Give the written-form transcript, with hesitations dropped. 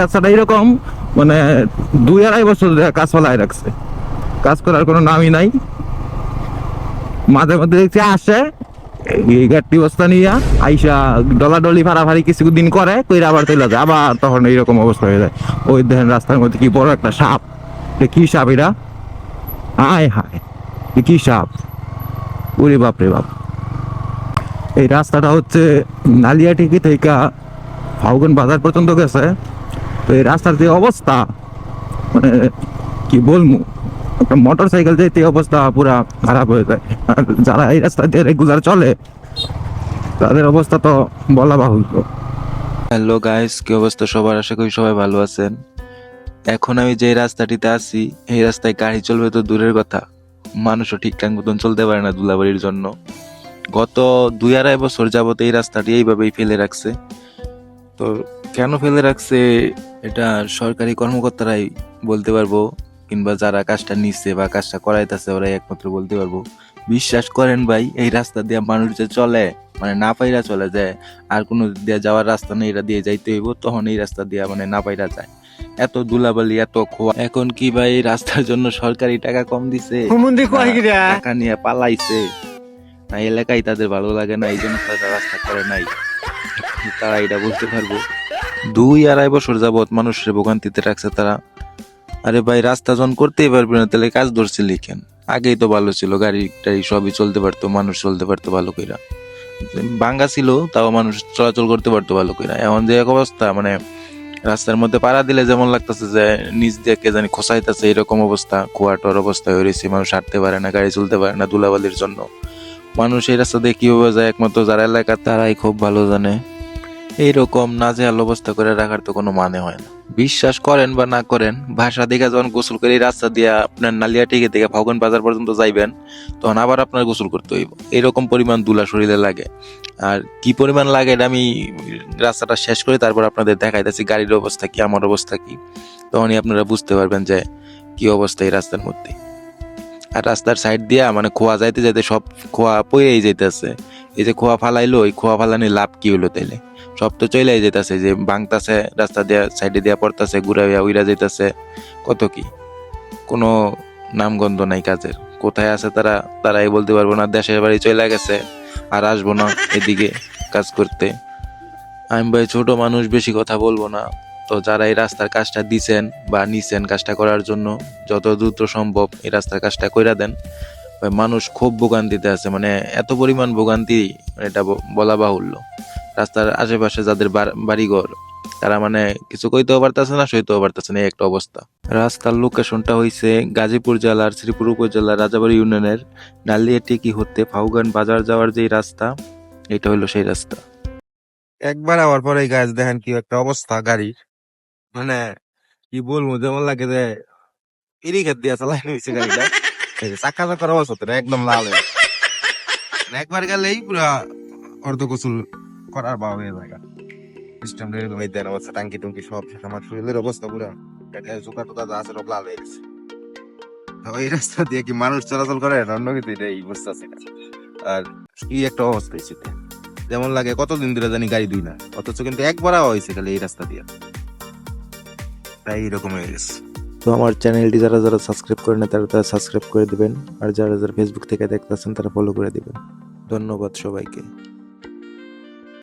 রাস্তাটা এরকম, মানে 2-2.5 বছর ধরে কাজ ফেলায় রাখছে, কাজ করার কোনো নামই নাই। মাঝে মধ্যে দেখছি আসে এই গাড়ি বস্তা নিয়ে আইসা ডলাডলি ফাড়াফাড়ি কিছুদিন করে কইরা আবার চলে যায়, আবার তখন এইরকম অবস্থা হয়ে যায়। ওই দেখেন রাস্তার মধ্যে কি বড় একটা সাপ, এটা কি সাপ এটা? হায় হায়, এ কি সাপ! ওরে বাপ রে বাপ। এই রাস্তাটা হচ্ছে নালিয়াটিকি থেকে ফাউগন বাজার পর্যন্ত গেছে। তো এই রাস্তার যে অবস্থা, মানে কি বলবো, একটা মোটর সাইকেল যেতে অবস্থা পুরা খারাপ হয়ে যায়। আর যারা এই রাস্তা দিয়ে রেগুলার চলে তাদের অবস্থা তো বলা বাহুল্য। হ্যালো গাইস, কি অবস্থা সবার? আশা করি সবাই ভালো আছেন। এখন আমি যে রাস্তাটিতে আছি, এই রাস্তায় গাড়ি চলবে তো দূরের কথা, মানুষও ঠিকঠাক মতন চলতে পারে না ধুলাবাড়ির জন্য। গত 2-2.5 বছর যাবত এই রাস্তাটি এইভাবেই ফেলে রাখছে। তো কেন ফেলে রাখছে এটা সরকারি কর্মকর্তারাই বলতে পারবো, কিংবা যারা কাজটা নিচ্ছে বা কাজটা করাইতেছে ওরাই একমাত্র বলতে পারবো। বিশ্বাস করেন ভাই, এই রাস্তা দিয়ে মানুষ যে চলে, মানে না পাইরা চলে যায়, আর কোনো দিয়ে যাওয়ার রাস্তা নেই, এটা দিয়ে যাইতে হইব, তখন এই রাস্তা দিয়ে মানে না পাইরা যায়। এত ধুলাবালি, এত খোয়া। এখন কি ভাই রাস্তার জন্য সরকারি টাকা কম দিছে, টাকা নিয়ে পালাইছে, না এলাকায় তাদের ভালো লাগে না এই জন্য তারা রাস্তা করে নাই? তারা এটা বলতে পারবো। 2-2.5 বছর যাবৎ মানুষের ভোগান্তিতে রাখছে তারা। আরে ভাই, রাস্তা যখন করতেই পারবে না তাহলে কাজ ধরছে লিখেন। আগেই তো ভালো ছিল, গাড়ি টাড়ি সবই চলতে পারতো, মানুষ চলতে পারতো ভালো কইরা, ভাঙ্গা ছিল তাও মানুষ চলাচল করতে পারতো ভালো কইরা। এখন যে এক অবস্থা, মানে রাস্তার মধ্যে পাড়া দিলে যেমন লাগতেছে যে নিচ দিয়ে কে জানি খোসাইতেছে, এরকম অবস্থা, কুয়াটোর অবস্থা হয়ে রয়েছে। মানুষ হাঁটতে পারে না, গাড়ি চলতে পারে না ধুলাবালির জন্য। মানুষ এই রাস্তা দিয়ে কিভাবে যায় একমাত্র যারা এলাকা তারাই খুব ভালো জানে। এইরকম নাজেহাল অবস্থা করে রাখার তো কোনো মানে হয় না। বিশ্বাস করেন বা না করেন, ভাষা দিকে যখন গোসল করে এই রাস্তা দিয়ে আপনার নালিয়াটিকে থেকে ফাউগন বাজার পর্যন্ত যাইবেন, তখন আবার আপনার গোসল করতে হইব। এরকম পরিমাণ ধুলা শরীরে লাগে। আর কি পরিমাণ লাগে এটা আমি রাস্তাটা শেষ করে তারপর আপনাদের দেখাইতেছি গাড়ির অবস্থা কি, আমার অবস্থা কি, তখনই আপনারা বুঝতে পারবেন যে কি অবস্থা এই রাস্তার মধ্যে। আর রাস্তার সাইড দিয়া মানে খোয়া যাইতে যাইতে সব খোয়া পইরেই যাইতেছে। এই যে খোয়া ফালাইলো, এই খোয়া ফালানি লাভ কি হইলো তাইলে? সব তো চলেই যেতেছে, যে ভাঙতাছে রাস্তা দিয়া, সাইডে দিয়া পড়তাছে, ঘুরাইয়া উইরা যাইতেছে, কত কি, কোনো নামগন্ধ নাই কাজের। কোথায় আছে তারা, তারাই বলতে পারবো না। দেশের বাড়ি চলে গেছে, আর আসবো না এদিকে কাজ করতে। আমি ভাই ছোট মানুষ, বেশি কথা বলবো না। তো যারা এই রাস্তার কাজটা দিছেন বা নিছেন কাজটা করার জন্য, যত দ্রুত সম্ভব এই রাস্তার কাজটা কইরা দেন। ভাই মানুষ খুব ভোগান্তিতে আছে, মানে এত পরিমাণ ভোগান্তি এটা বলা বাহুল্য। রাস্তার আশেপাশে যাদের বাড়িঘর, তারা মানে কিছু কইতেও পারতেছে না, সইতেও পারতেছে না, এই একটা অবস্থা। রাস্তার লোকেশনটা হইছে গাজীপুর জেলার শ্রীপুর উপজেলার রাজাবাড়ি ইউনিয়নের নালিয়াটিকি হতে ফাউগান বাজার যাওয়ার যে রাস্তা, এটা হইলো সেই রাস্তা। একবার আওয়ার পরে গাছ দেখেন কি একটা অবস্থা গাড়ির, মানে কি বলবো, যেমন লাগে যে ইরিঘাট দিয়া চালাই হয়েছে গাড়িটা। এই যে চাকা চাকার অবস্থা তো একদম লাল হয়ে গেছে। মানে একবার গেলেই পুরা অর্ধ গোসল করার বা হয়ে যায়। সিস্টেম এরকম এই দেন অবস্থা, টাঙ্কি টুঙ্কি সব শেষ। আমার শরীরের অবস্থা পুরা জোকা টোকা যা আছে সব লাল হয়ে গেছে। তো এই রাস্তা দিয়ে কি মানুষ চলাচল করে অন্য কিছু, এটাই বুঝতেছি না। আর কি একটা অবস্থা হয়েছে, যেমন লাগে কতদিন ধরে জানি গাড়ি দুই না, অথচ কিন্তু একবার হয়েছে খালি এই রাস্তা দিয়ে, তাই এরকম হয়ে গেছে। তো আমার চ্যানেলটি যারা যারা সাবস্ক্রাইব করে না তারা সাবস্ক্রাইব করে দিবেন, আর যারা যারা ফেসবুক থেকে দেখতেছেন তারা ফলো করে দিবেন। ধন্যবাদ সবাইকে।